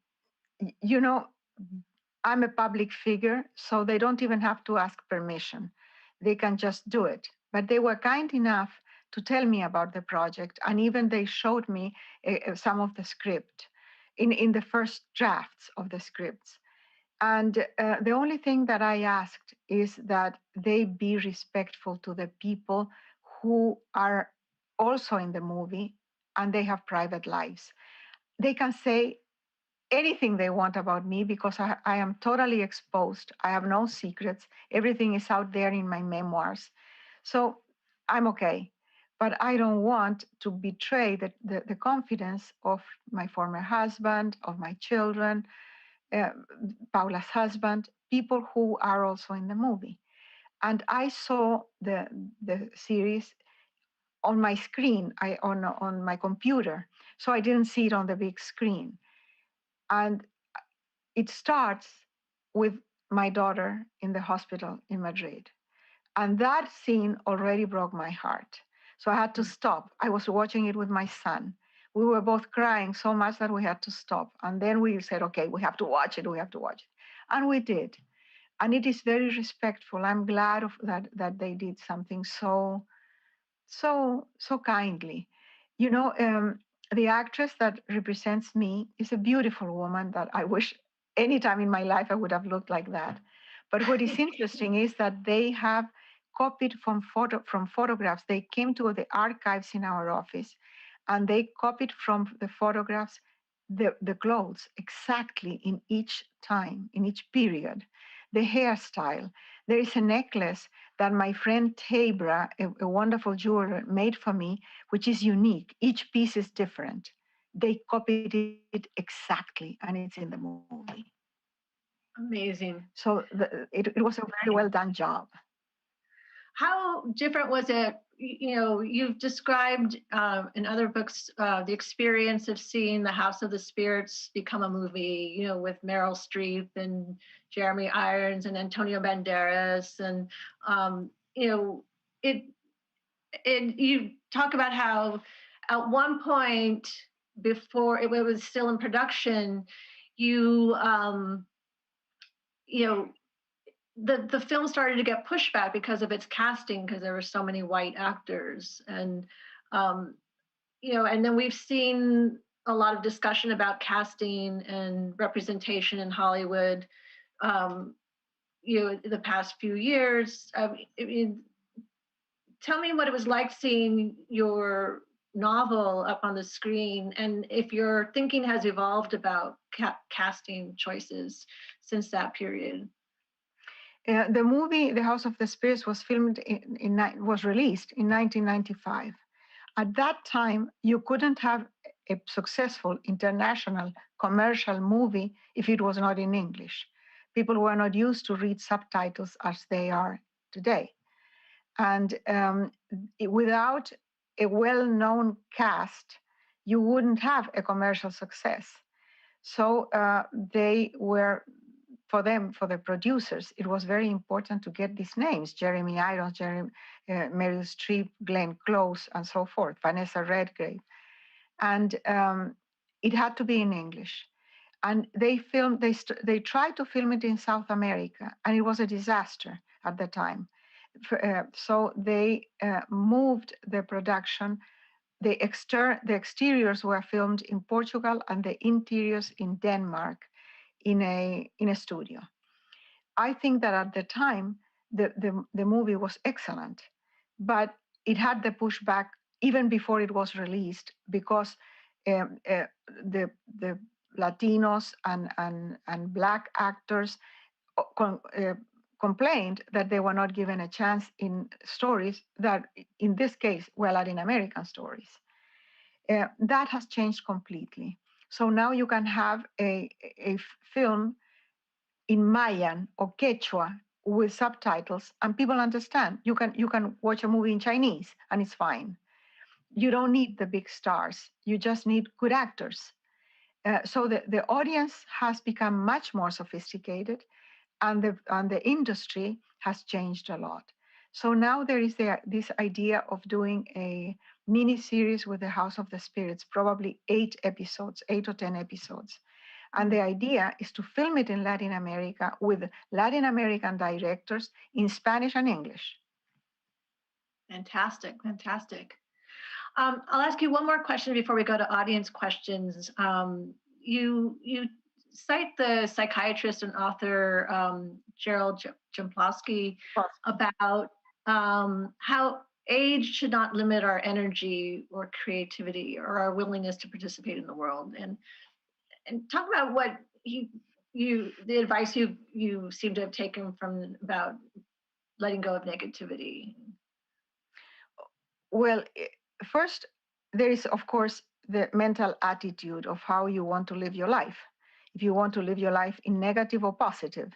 I'm a public figure, so they don't even have to ask permission. They can just do it. But they were kind enough to tell me about the project, and even they showed me some of the script. in the first drafts of the scripts. And the only thing that I asked is that they be respectful to the people who are also in the movie and they have private lives. They can say anything they want about me because I am totally exposed. I have no secrets. Everything is out there in my memoirs. So I'm okay. But I don't want to betray the confidence of my former husband, of my children, Paula's husband, people who are also in the movie. And I saw the series on my screen, on my computer, so I didn't see it on the big screen. And it starts with my daughter in the hospital in Madrid. And that scene already broke my heart. So I had to stop. I was watching it with my son. We were both crying so much that we had to stop. And then we said, okay, we have to watch it. We have to watch it. And we did. And it is very respectful. I'm glad of that they did something so kindly. You know, the actress that represents me is a beautiful woman that I wish any time in my life I would have looked like that. But what is interesting is that they have copied from photographs. They came to the archives in our office and they copied from the photographs the clothes exactly in each time, in each period, the hairstyle. There is a necklace that my friend Tabra, a wonderful jeweler, made for me, which is unique. Each piece is different. They copied it exactly, and it's in the movie.
Amazing.
So it was a very well done job.
How different was it? You know, you've described in other books the experience of seeing The House of the Spirits become a movie, you know, with Meryl Streep and Jeremy Irons and Antonio Banderas. And, you know, you talk about how at one point before it was still in production, you know, the film started to get pushback because of its casting, because there were so many white actors. And, you know, and then we've seen a lot of discussion about casting and representation in Hollywood, you know, the past few years. I mean, tell me what it was like seeing your novel up on the screen, and if your thinking has evolved about casting choices since that period.
The movie The House of the Spirits was was released in 1995. At that time, you couldn't have a successful international commercial movie if it was not in English. People were not used to read subtitles as they are today. And without a well-known cast, you wouldn't have a commercial success. So they were, for the producers, it was very important to get these names: Jeremy Irons, Meryl Streep, Glenn Close, and so forth, Vanessa Redgrave. And it had to be in English. And they tried to film it in South America, and it was a disaster at the time. So they moved the production. The exteriors were filmed in Portugal and the interiors in Denmark, in a studio. I think that at the time the movie was excellent, but it had the pushback even before it was released, because the Latinos and Black actors complained that they were not given a chance in stories that, in this case, were Latin American stories. That has changed completely. So now you can have a film in Mayan or Quechua with subtitles, and people understand. You can watch a movie in Chinese, and it's fine. You don't need the big stars. You just need good actors. So the audience has become much more sophisticated, and the industry has changed a lot. So now there is this idea of doing a mini-series with the House of the Spirits, probably 8 or 10 episodes. And the idea is to film it in Latin America with Latin American directors in Spanish and English.
Fantastic, fantastic. I'll ask you one more question before we go to audience questions. you cite the psychiatrist and author Gerald Jampolsky about how age should not limit our energy or creativity or our willingness to participate in the world. And talk about what the advice you seem to have taken from about letting go of negativity.
Well, first, there is, of course, the mental attitude of how you want to live your life. If you want to live your life in negative or positive,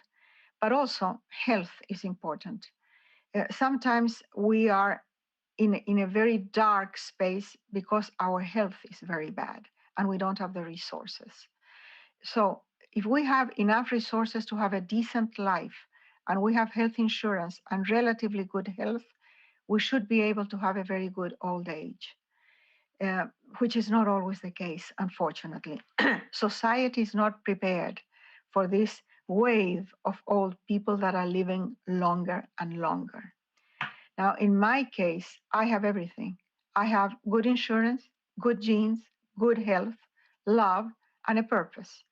but also health is important. Sometimes we are in a very dark space because our health is very bad and we don't have the resources. So if we have enough resources to have a decent life and we have health insurance and relatively good health, we should be able to have a very good old age, which is not always the case, unfortunately. Society is not prepared for this wave of old people that are living longer and longer. Now, in my case, I have everything. I have good insurance, good genes, good health, love, and a purpose.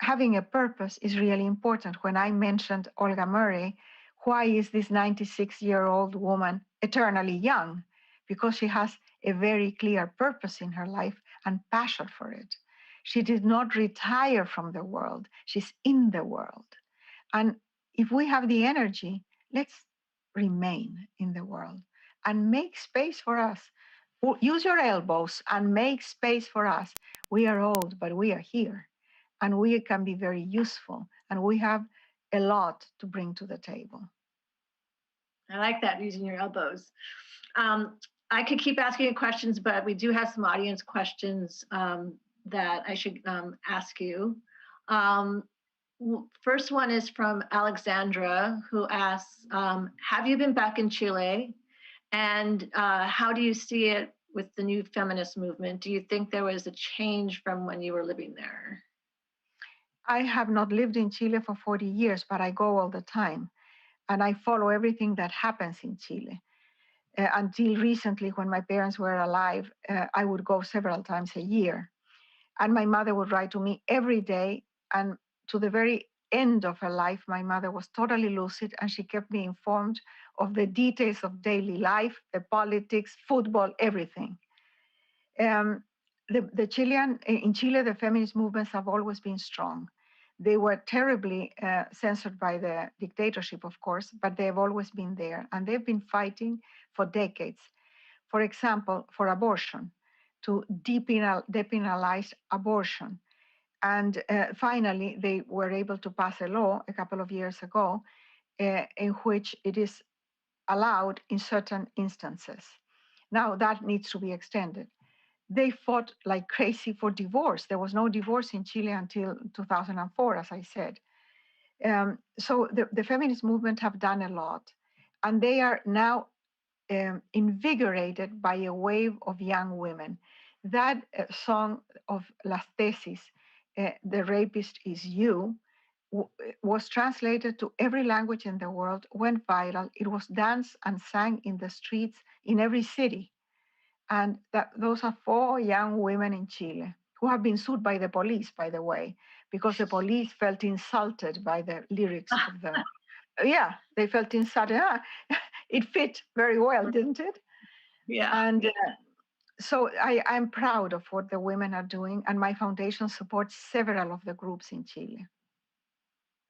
Having a purpose is really important. When I mentioned Olga Murray, why is this 96-year-old woman eternally young? Because she has a very clear purpose in her life and passion for it. She did not retire from the world. She's in the world. And if we have the energy, let's remain in the world and make space for us. Use your elbows and make space for us. We are old, but we are here. And we can be very useful. And we have a lot to bring to the table.
I like that, using your elbows. I could keep asking you questions, but we do have some audience questions that I should ask you. First one is from Alexandra, who asks, have you been back in Chile? And how do you see it with the new feminist movement? Do you think there was a change from when you were living there?
I have not lived in Chile for 40 years, but I go all the time. And I follow everything that happens in Chile. Until recently, when my parents were alive, I would go several times a year. And my mother would write to me every day. And to the very end of her life, my mother was totally lucid, and she kept me informed of the details of daily life, the politics, football, everything. In Chile, the feminist movements have always been strong. They were terribly censored by the dictatorship, of course, but they have always been there, and they've been fighting for decades. For example, for abortion, to depenalize abortion. And finally, they were able to pass a law a couple of years ago in which it is allowed in certain instances. Now that needs to be extended. They fought like crazy for divorce. There was no divorce in Chile until 2004, as I said. So the feminist movement have done a lot. And they are now invigorated by a wave of young women. That song of Las Tesis, The Rapist Is You, was translated to every language in the world, went viral. It was danced and sang in the streets in every city. And those are 4 young women in Chile who have been sued by the police, by the way, because the police felt insulted by the lyrics of the... Yeah, they felt insulted. It fit very well, didn't it?
Yeah.
And so I'm proud of what the women are doing, and my foundation supports several of the groups in Chile.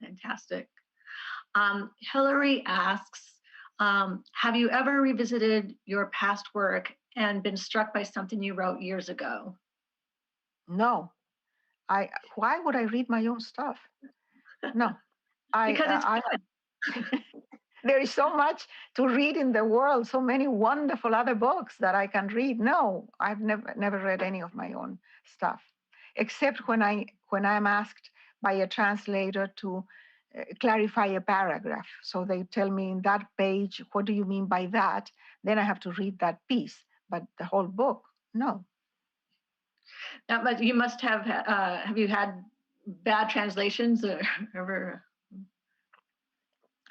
Fantastic. Hillary asks, have you ever revisited your past work and been struck by something you wrote years ago?
No. Why would I read my own stuff? No.
Because
there is so much to read in the world, so many wonderful other books that I can read. No, I've never read any of my own stuff, except when I'm asked by a translator to clarify a paragraph. So they tell me in that page, what do you mean by that? Then I have to read that piece, but the whole book, no.
Now, but you must have you had bad translations or ever?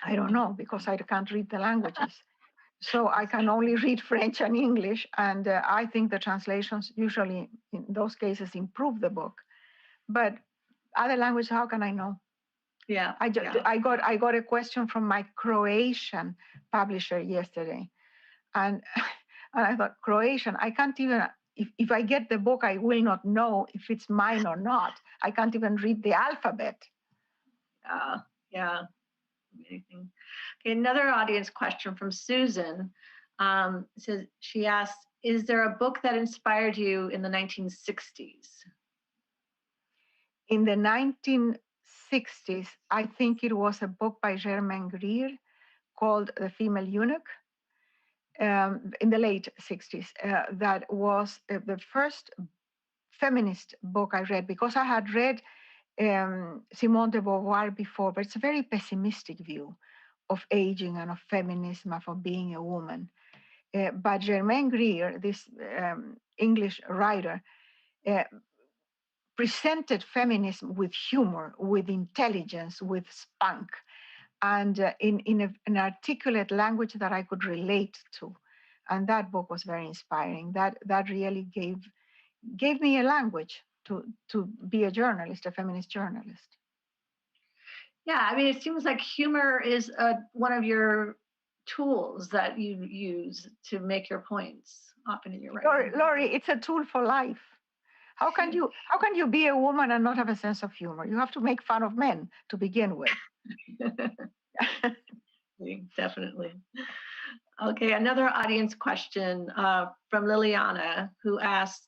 I don't know, because I can't read the languages. So I can only read French and English, and I think the translations usually, in those cases, improve the book. But other language, how can I know?
Yeah.
I got a question from my Croatian publisher yesterday, and I thought, Croatian, I can't even. If I get the book, I will not know if it's mine or not. I can't even read the alphabet.
Yeah. Amazing. Okay, another audience question from Susan. Says, she asks, is there a book that inspired you in the 1960s?
In the 1960s, I think it was a book by Germaine Greer called The Female Eunuch. In the late 60s, that was the first feminist book I read, because I had read Simone de Beauvoir before, but it's a very pessimistic view of aging and of feminism and of being a woman. But Germaine Greer, this English writer, presented feminism with humor, with intelligence, with spunk, and in an articulate language that I could relate to. And that book was very inspiring. That really gave me a language to be a journalist, a feminist journalist.
Yeah, I mean, it seems like humor is one of your tools that you use to make your points often in your writing.
Laurie, it's a tool for life. How can you be a woman and not have a sense of humor? You have to make fun of men to begin with.
Definitely. Okay, another audience question from Liliana, who asks,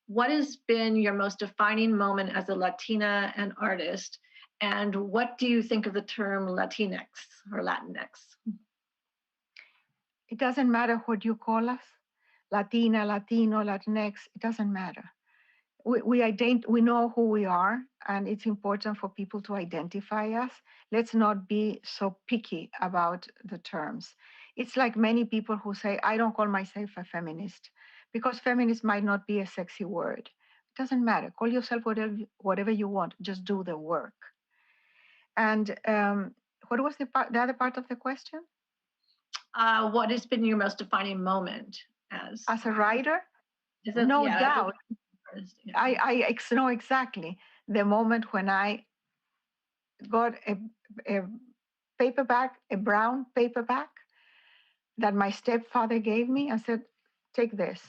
what has been your most defining moment as a Latina and artist, and what do you think of the term Latinx or Latinx?
It doesn't matter what you call us, Latina, Latino, Latinx, it doesn't matter. We know who we are, and it's important for people to identify us. Let's not be so picky about the terms. It's like many people who say, I don't call myself a feminist, because feminist might not be a sexy word. It doesn't matter. Call yourself whatever you want. Just do the work. And what was the other part of the question?
What has been your most defining moment as
a writer? No doubt. I know exactly the moment when I got a paperback, a brown paperback that my stepfather gave me and said, take this.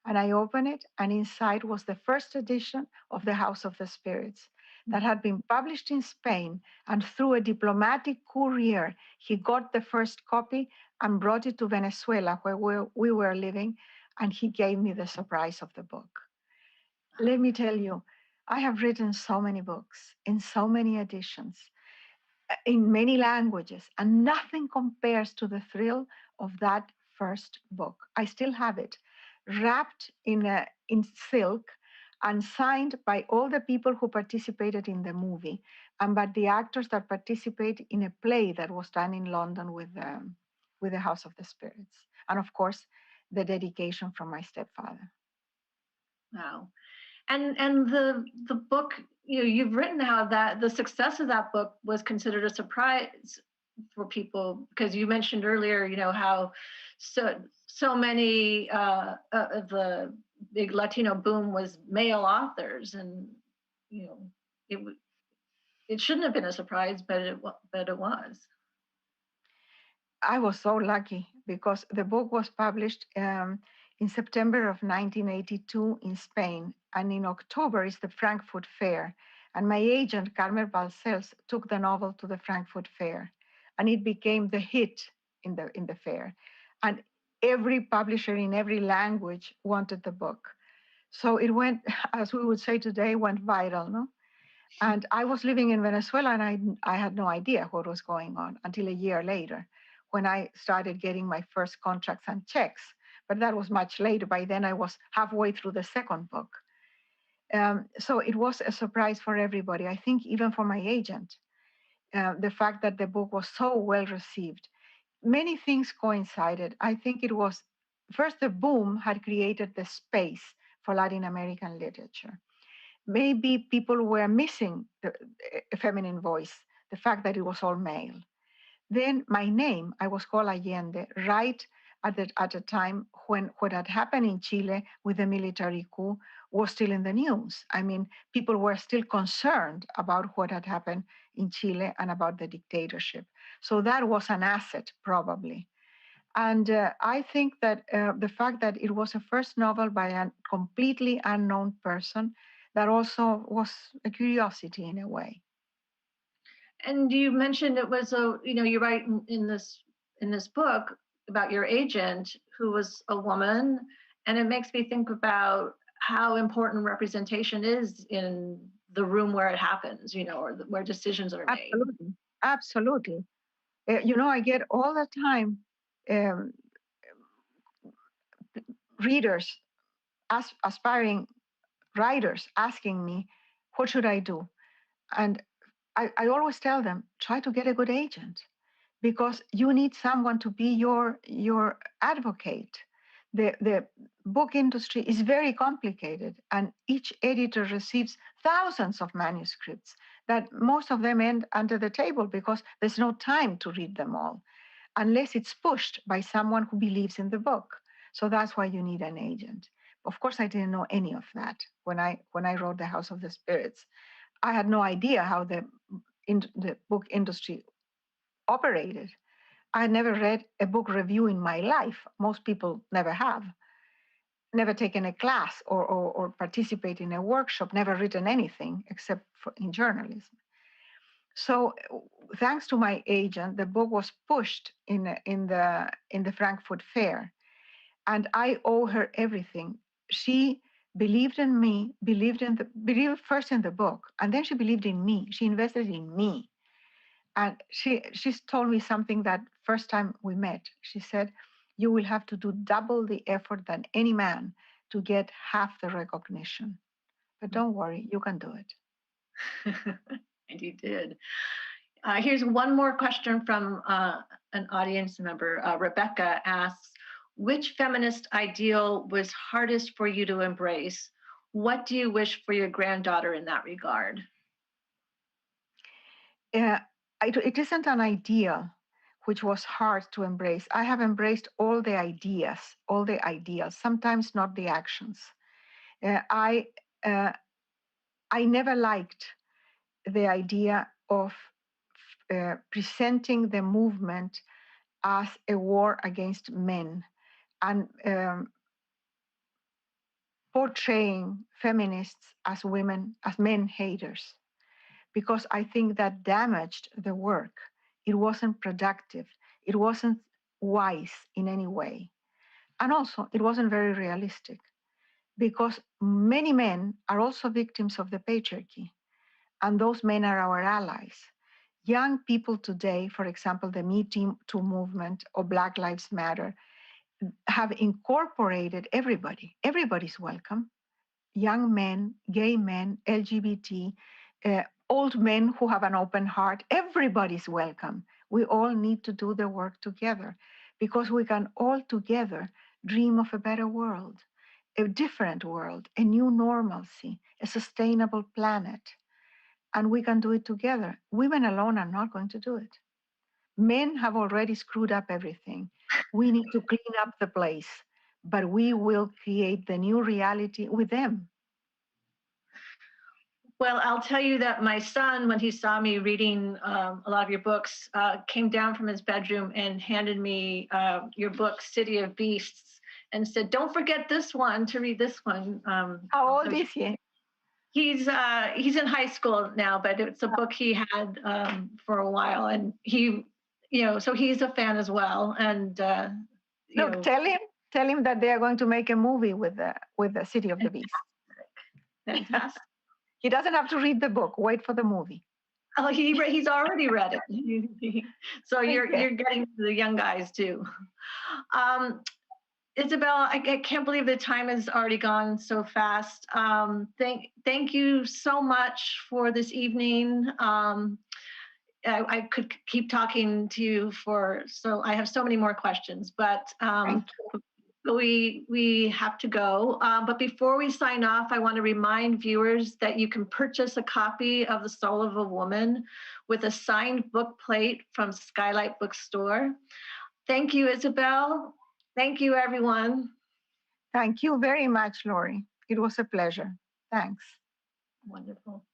And I opened it, and inside was the first edition of The House of the Spirits that had been published in Spain, and through a diplomatic courier, he got the first copy and brought it to Venezuela, where we were living, and he gave me the surprise of the book. Let me tell you, I have written so many books in so many editions, in many languages, and nothing compares to the thrill of that first book. I still have it, wrapped in silk and signed by all the people who participated in the movie, and by the actors that participate in a play that was done in London with the House of the Spirits. And of course, the dedication from my stepfather.
Wow. And the book, you've written how that the success of that book was considered a surprise for people, because you mentioned earlier, how so many of the big Latino boom was male authors, and it shouldn't have been a surprise, but it was.
I was so lucky, because the book was published in September of 1982 in Spain, and in October is the Frankfurt Fair. And my agent, Carmen Balcells, took the novel to the Frankfurt Fair, and it became the hit in the fair. And every publisher in every language wanted the book. So it went, as we would say today, went viral, no? And I was living in Venezuela, and I had no idea what was going on until a year later, when I started getting my first contracts and checks. But that was much later. By then, I was halfway through the second book. So it was a surprise for everybody, I think even for my agent, the fact that the book was so well received. Many things coincided. I think it was, first, the boom had created the space for Latin American literature. Maybe people were missing the feminine voice, the fact that it was all male. Then my name, I was called Allende, right at a time when what had happened in Chile with the military coup was still in the news. I mean, people were still concerned about what had happened in Chile and about the dictatorship. So that was an asset, probably. And I think that the fact that it was a first novel by a completely unknown person, that also was a curiosity in a way.
And you mentioned it was you write in this book about your agent who was a woman, and it makes me think about how important representation is in the room where it happens, or where decisions are made.
Absolutely, absolutely. I get all the time readers, aspiring writers asking me, what should I do? And I always tell them, try to get a good agent, because you need someone to be your advocate. The book industry is very complicated, and each editor receives thousands of manuscripts that most of them end under the table because there's no time to read them all, unless it's pushed by someone who believes in the book. So that's why you need an agent. Of course, I didn't know any of that when I wrote The House of the Spirits. I had no idea how the book industry operated. I had never read a book review in my life. Most people never have. Never taken a class or participate in a workshop, never written anything except in journalism. So thanks to my agent, the book was pushed in the Frankfurt Fair. And I owe her everything. She believed in me, believed first in the book, and then she believed in me. She invested in me. And she's told me something that first time we met. She said, you will have to do double the effort than any man to get half the recognition. But don't worry, you can do it.
And you did. Here's one more question from an audience member. Rebecca asks, which feminist ideal was hardest for you to embrace? What do you wish for your granddaughter in that regard?
It isn't an ideal which was hard to embrace. I have embraced all the ideas, sometimes not the actions. I never liked the idea of presenting the movement as a war against men and portraying feminists as men haters, because I think that damaged the work. It wasn't productive. It wasn't wise in any way. And also, it wasn't very realistic, because many men are also victims of the patriarchy, and those men are our allies. Young people today, for example, the Me Too movement or Black Lives Matter, have incorporated everybody. Everybody's welcome. Young men, gay men, LGBT, old men who have an open heart, everybody's welcome. We all need to do the work together, because we can all together dream of a better world, a different world, a new normalcy, a sustainable planet. And we can do it together. Women alone are not going to do it. Men have already screwed up everything. We need to clean up the place, but we will create the new reality with them.
Well, I'll tell you that my son, when he saw me reading a lot of your books, came down from his bedroom and handed me your book, City of Beasts, and said, don't forget this one, to read this one.
How old is he?
He's in high school now, but it's a book he had for a while, and he, so he's a fan as well. And
look, tell him that they are going to make a movie with the City of the Beasts.
Fantastic.
He doesn't have to read the book. Wait for the movie.
Oh, he's already read it. So you're getting to the young guys too. Isabel, I can't believe the time has already gone so fast. Thank you so much for this evening. I could keep talking to you I have so many more questions, but we have to go. But before we sign off, I want to remind viewers that you can purchase a copy of The Soul of a Woman with a signed book plate from Skylight Bookstore. Thank you, Isabel. Thank you, everyone.
Thank you very much, Laurie. It was a pleasure. Thanks.
Wonderful.